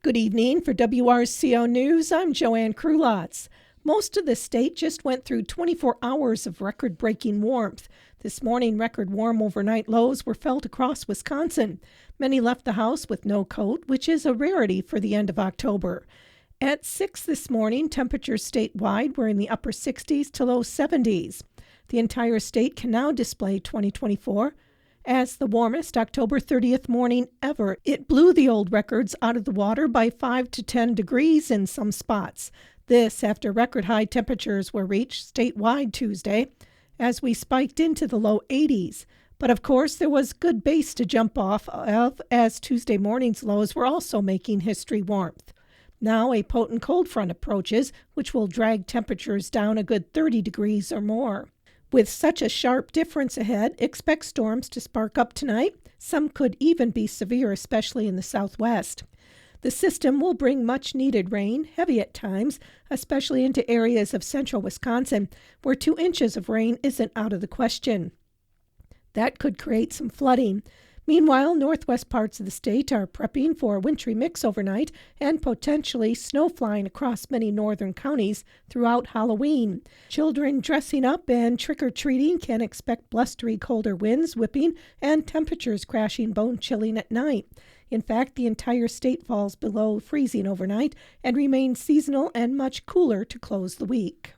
Good evening. For WRCO News, I'm Joanne Krulotz. Most of the state just went through 24 hours of record-breaking warmth. This morning, record warm overnight lows were felt across Wisconsin. Many left the house with no coat, which is a rarity for the end of October. At 6 this morning, temperatures statewide were in the upper 60s to low 70s. The entire state can now display 2024 as the warmest October 30th morning ever. It blew the old records out of the water by 5 to 10 degrees in some spots. This after record high temperatures were reached statewide Tuesday as we spiked into the low 80s. But of course, there was good base to jump off of as Tuesday morning's lows were also making history warmth. Now a potent cold front approaches, which will drag temperatures down a good 30 degrees or more. With such a sharp difference ahead, expect storms to spark up tonight. Some could even be severe, especially in the southwest. The system will bring much-needed rain, heavy at times, especially into areas of central Wisconsin, where 2 inches of rain isn't out of the question. That could create some flooding. Meanwhile, northwest parts of the state are prepping for a wintry mix overnight and potentially snow flying across many northern counties throughout Halloween. Children dressing up and trick-or-treating can expect blustery colder winds whipping and temperatures crashing bone-chilling at night. In fact, the entire state falls below freezing overnight and remains seasonal and much cooler to close the week.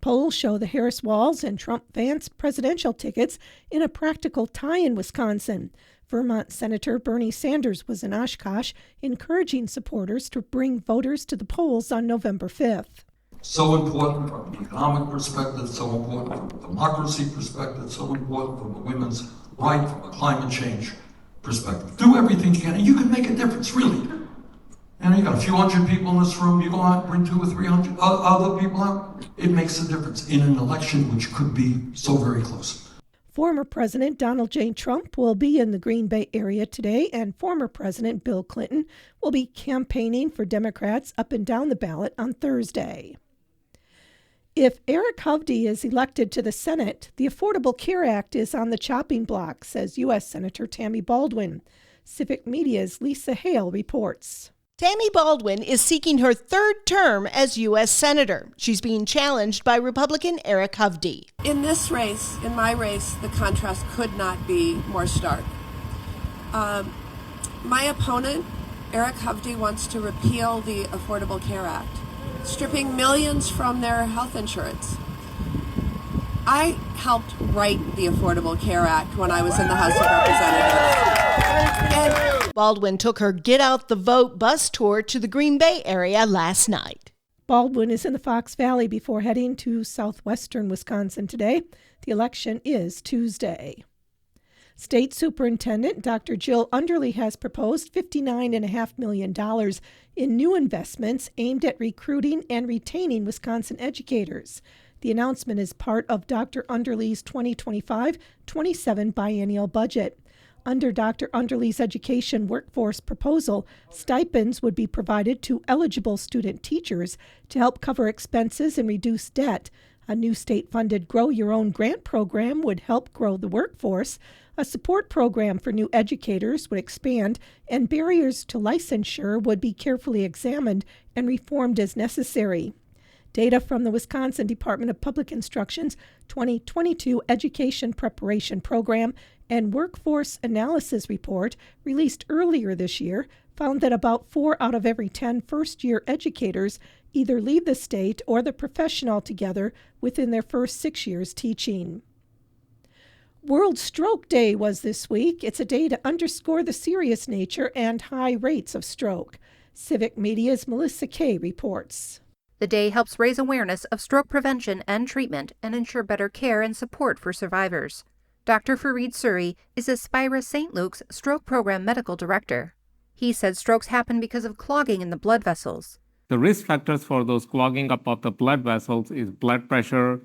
Polls show the Harris-Walz and Trump-Vance presidential tickets in a practical tie in Wisconsin. Vermont Senator Bernie Sanders was in Oshkosh, encouraging supporters to bring voters to the polls on November 5th. So important from an economic perspective, so important from a democracy perspective, so important from a women's right, from a climate change perspective. Do everything you can, and you can make a difference, really. And you got a few hundred people in this room, you go out and bring 200 or 300 other people out, it makes a difference in an election which could be so very close. Former President Donald J. Trump will be in the Green Bay area today, and former President Bill Clinton will be campaigning for Democrats up and down the ballot on Thursday. If Eric Hovde is elected to the Senate, the Affordable Care Act is on the chopping block, says U.S. Senator Tammy Baldwin. Civic Media's Lisa Hale reports. Tammy Baldwin is seeking her 3rd term as U.S. Senator. She's being challenged by Republican Eric Hovde. In this race, in my race, the contrast could not be more stark. My opponent, Eric Hovde, wants to repeal the Affordable Care Act, stripping millions from their health insurance. I helped write the Affordable Care Act when I was in the House of Representatives. Baldwin took her Get Out the Vote bus tour to the Green Bay area last night. Baldwin is in the Fox Valley before heading to southwestern Wisconsin today. The election is Tuesday. State Superintendent Dr. Jill Underly has proposed $59.5 million in new investments aimed at recruiting and retaining Wisconsin educators. The announcement is part of Dr. Underly's 2025-27 biennial budget. Under Dr. Underly's education workforce proposal, stipends would be provided to eligible student teachers to help cover expenses and reduce debt. A new state-funded Grow Your Own grant program would help grow the workforce. A support program for new educators would expand, and barriers to licensure would be carefully examined and reformed as necessary. Data from the Wisconsin Department of Public Instruction's 2022 Education Preparation Program and Workforce Analysis Report, released earlier this year, found that about 4 out of every 10 first-year educators either leave the state or the profession altogether within their first 6 years teaching. World Stroke Day was this week. It's a day to underscore the serious nature and high rates of stroke. Civic Media's Melissa Kay reports. The day helps raise awareness of stroke prevention and treatment and ensure better care and support for survivors. Dr. Fareed Suri is Aspira St. Luke's Stroke Program Medical Director. He said strokes happen because of clogging in the blood vessels. The risk factors for those clogging up of the blood vessels is blood pressure,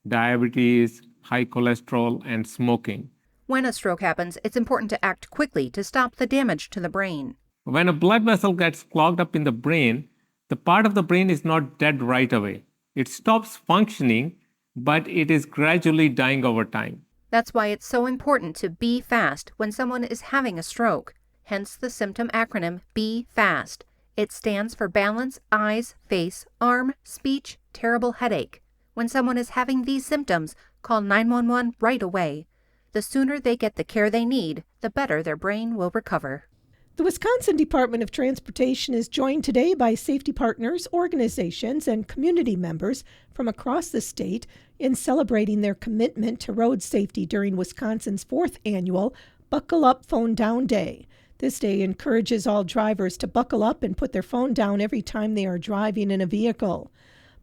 diabetes, high cholesterol, and smoking. When a stroke happens, it's important to act quickly to stop the damage to the brain. When a blood vessel gets clogged up in the brain, the part of the brain is not dead right away. It stops functioning, but it is gradually dying over time. That's why it's so important to be fast when someone is having a stroke. hence the symptom acronym BE-FAST. It stands for balance, eyes, face, arm, speech, terrible headache. When someone is having these symptoms, call 911 right away. The sooner they get the care they need, the better their brain will recover. The Wisconsin Department of Transportation is joined today by safety partners, organizations, and community members from across the state in celebrating their commitment to road safety during Wisconsin's 4th annual Buckle Up Phone Down Day. This day encourages all drivers to buckle up and put their phone down every time they are driving in a vehicle.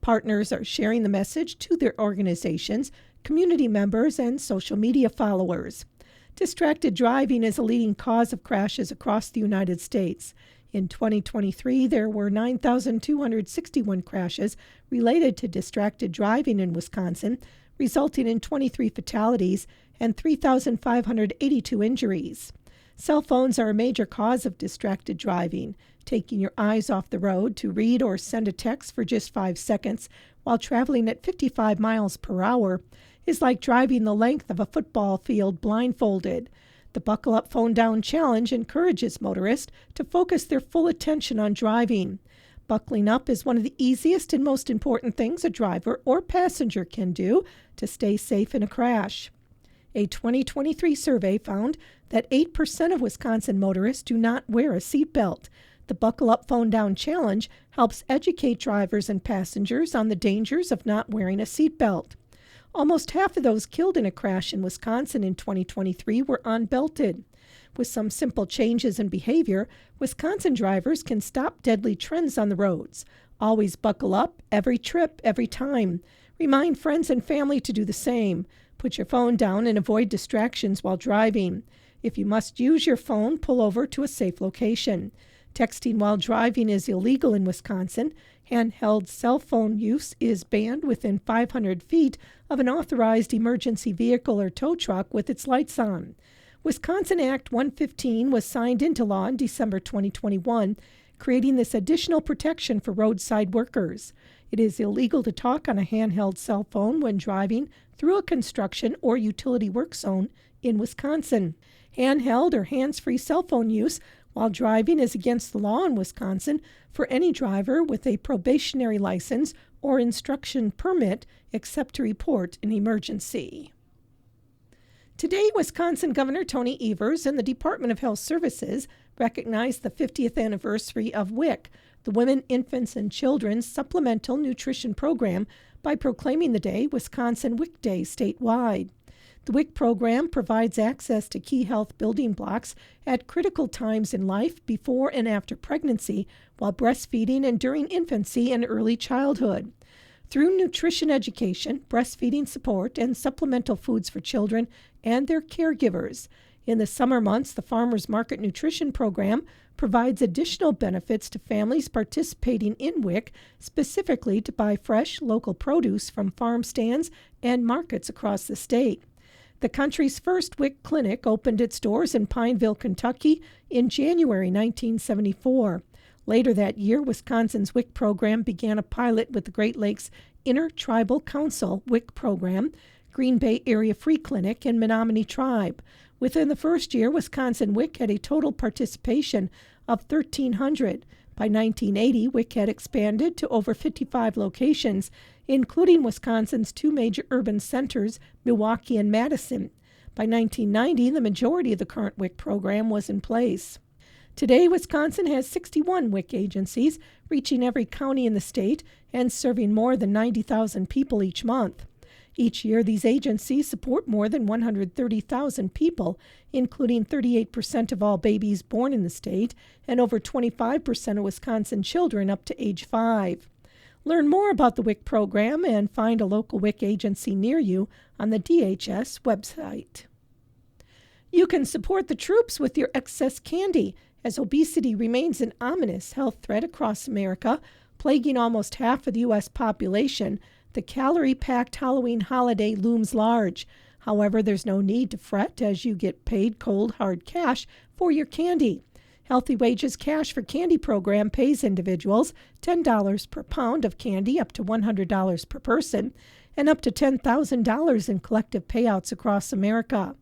Partners are sharing the message to their organizations, community members, and social media followers. Distracted driving is a leading cause of crashes across the United States. In 2023, there were 9,261 crashes related to distracted driving in Wisconsin, resulting in 23 fatalities and 3,582 injuries. Cell phones are a major cause of distracted driving. Taking your eyes off the road to read or send a text for just 5 seconds while traveling at 55 miles per hour is like driving the length of a football field blindfolded. The Buckle Up Phone Down Challenge encourages motorists to focus their full attention on driving. Buckling up is one of the easiest and most important things a driver or passenger can do to stay safe in a crash. A 2023 survey found that 8% of Wisconsin motorists do not wear a seatbelt. The Buckle Up Phone Down Challenge helps educate drivers and passengers on the dangers of not wearing a seatbelt. Almost half of those killed in a crash in Wisconsin in 2023 were unbelted. With some simple changes in behavior, Wisconsin drivers can stop deadly trends on the roads. Always buckle up, every trip, every time. Remind friends and family to do the same. Put your phone down and avoid distractions while driving. If you must use your phone, pull over to a safe location. Texting while driving is illegal in Wisconsin. Handheld cell phone use is banned within 500 feet of an authorized emergency vehicle or tow truck with its lights on. Wisconsin Act 115 was signed into law in December 2021, creating this additional protection for roadside workers. It is illegal to talk on a handheld cell phone when driving through a construction or utility work zone in Wisconsin. Handheld or hands-free cell phone use while driving is against the law in Wisconsin for any driver with a probationary license or instruction permit, except to report an emergency. Today, Wisconsin Governor Tony Evers and the Department of Health Services recognized the 50th anniversary of WIC, the Women, Infants, and Children's Supplemental Nutrition Program, by proclaiming the day Wisconsin WIC Day statewide. The WIC program provides access to key health building blocks at critical times in life before and after pregnancy, while breastfeeding and during infancy and early childhood. Through nutrition education, breastfeeding support, and supplemental foods for children and their caregivers. In the summer months, the Farmers Market Nutrition Program provides additional benefits to families participating in WIC, specifically to buy fresh, local produce from farm stands and markets across the state. The country's first WIC clinic opened its doors in Pineville, Kentucky in January 1974. Later that year, Wisconsin's WIC program began a pilot with the Great Lakes Intertribal Council WIC program, Green Bay Area Free Clinic, and Menominee Tribe. Within the first year, Wisconsin WIC had a total participation of 1,300. By 1980, WIC had expanded to over 55 locations, including Wisconsin's two major urban centers, Milwaukee and Madison. By 1990, the majority of the current WIC program was in place. Today, Wisconsin has 61 WIC agencies, reaching every county in the state and serving more than 90,000 people each month. Each year, these agencies support more than 130,000 people, including 38% of all babies born in the state and over 25% of Wisconsin children up to age 5. Learn more about the WIC program and find a local WIC agency near you on the DHS website. You can support the troops with your excess candy, as obesity remains an ominous health threat across America, plaguing almost half of the U.S. population. The calorie-packed Halloween holiday looms large. However, there's no need to fret as you get paid cold, hard cash for your candy. Healthy Wages Cash for Candy program pays individuals $10 per pound of candy, up to $100 per person, and up to $10,000 in collective payouts across America.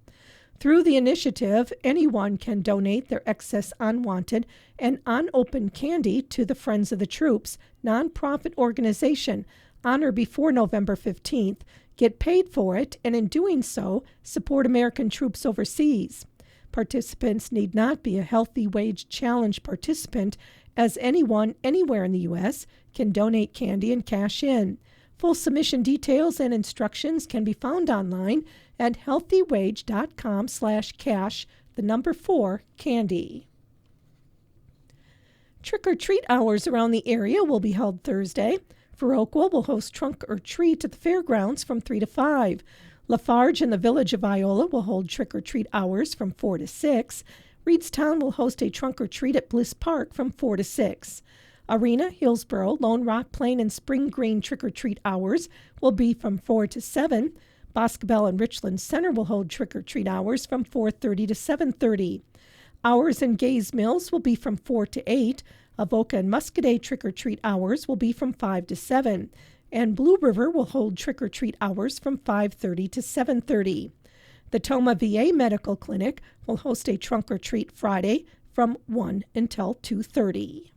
Through the initiative, anyone can donate their excess unwanted and unopened candy to the Friends of the Troops nonprofit organization on or before November 15th, get paid for it, and in doing so, support American troops overseas. Participants need not be a Healthy Wage Challenge participant, as anyone anywhere in the U.S. can donate candy and cash in. Full submission details and instructions can be found online at healthywage.com/cash, 4 candy. Trick-or-treat hours around the area will be held Thursday. WRCO will host Trunk or Treat at the fairgrounds from 3 to 5. Lafarge and the Village of Iola will hold trick-or-treat hours from 4 to 6. Reedstown will host a trunk or treat at Bliss Park from 4 to 6. Arena, Hillsboro, Lone Rock, Plain, and Spring Green trick-or-treat hours will be from 4 to 7. Boscobel and Richland Center will hold trick-or-treat hours from 4:30 to 7:30. Hours in Gays Mills will be from 4 to 8. Avoca and Muscadet trick-or-treat hours will be from 5 to 7. And Blue River will hold trick-or-treat hours from 5:30 to 7:30. The Toma VA Medical Clinic will host a trunk or treat Friday from 1 until 2:30.